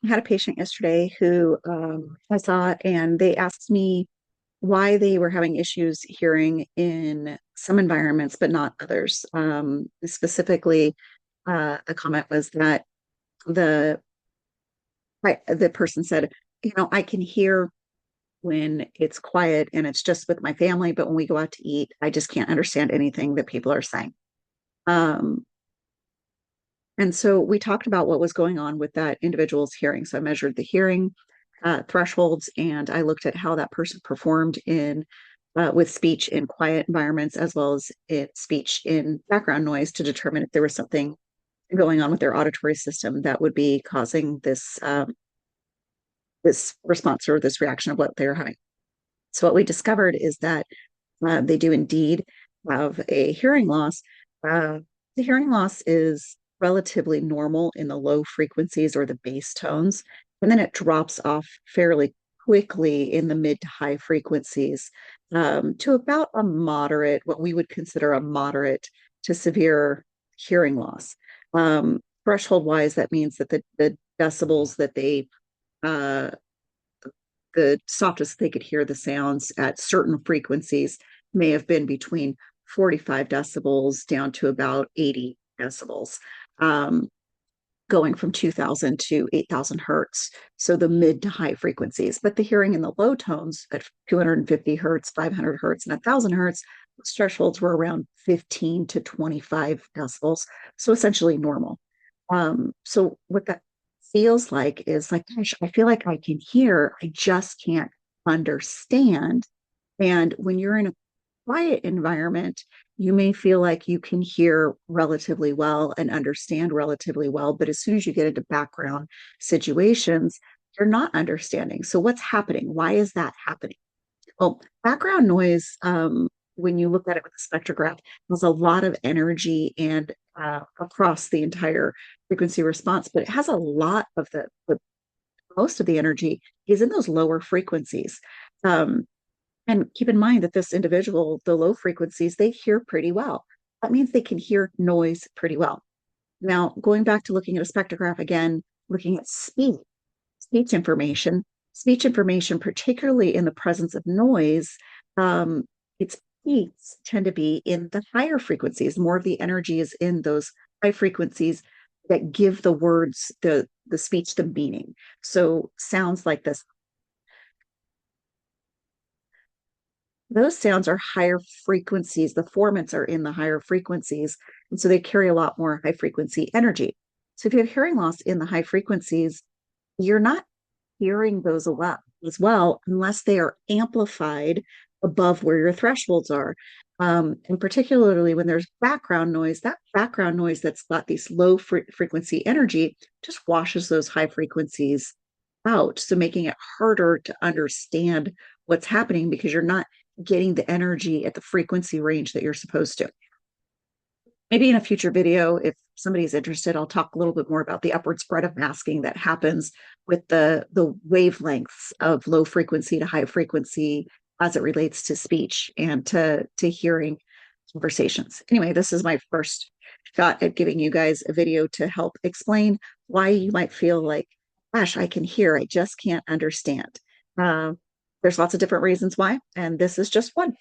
had a patient yesterday who I saw, and they asked me why they were having issues hearing in some environments, but not others. Specifically, a comment was that the the person said, I can hear when it's quiet and it's just with my family, but when we go out to eat, I just can't understand anything that people are saying. Um, And so we talked about what was going on with that individual's hearing. So I measured the hearing thresholds, and I looked at how that person performed in with speech in quiet environments as well as speech in background noise to determine if there was something going on with their auditory system that would be causing this response or this reaction of what they're having. So what we discovered is that they do indeed have a hearing loss. Uh, the hearing loss is relatively normal in the low frequencies or the bass tones, and then it drops off fairly quickly in the mid to high frequencies to about a moderate, what we would consider a moderate to severe hearing loss. Threshold wise, that means that the decibels that uh, the softest they could hear the sounds at certain frequencies may have been between 45 decibels down to about 80 decibels, um, going from 2000 to 8000 hertz. So the mid to high frequencies. But the hearing in the low tones at 250 hertz, 500 hertz, and 1000 hertz, those thresholds were around 15 to 25 decibels. So essentially normal. So what that feels like is like, gosh, I feel like I can hear, I just can't understand. And when you're in a quiet environment, you may feel like you can hear relatively well and understand relatively well, but as soon as you get into background situations, you're not understanding. So what's happening? Why is that happening? Well, background noise, when you look at it with a spectrograph, has a lot of energy and across the entire frequency response, but it has a lot of the most of the energy is in those lower frequencies. Um, and keep in mind that this individual, the low frequencies, they hear pretty well. That means they can hear noise pretty well. Now, going back to looking at a spectrograph again, looking at speech information, particularly in the presence of noise, um, its peaks tend to be in the higher frequencies. More of the energy is in those high frequencies that give the words, the speech, the meaning. So sounds like this, those sounds are higher frequencies. The formants are in the higher frequencies, and so they carry a lot more high frequency energy. So if you have hearing loss in the high frequencies, you're not hearing those a lot as well unless they are amplified above where your thresholds are. And particularly when there's background noise, that background noise that's got these low frequency energy just washes those high frequencies out. So making it harder to understand what's happening because you're not getting the energy at the frequency range that you're supposed to. Maybe in a future video, if somebody's interested, I'll talk a little bit more about the upward spread of masking that happens with the wavelengths of low frequency to high frequency as it relates to speech and to hearing conversations. Anyway, this is my first shot at giving you guys a video to help explain why you might feel like, gosh, I can hear, I just can't understand. Uh, there's lots of different reasons why, and this is just one.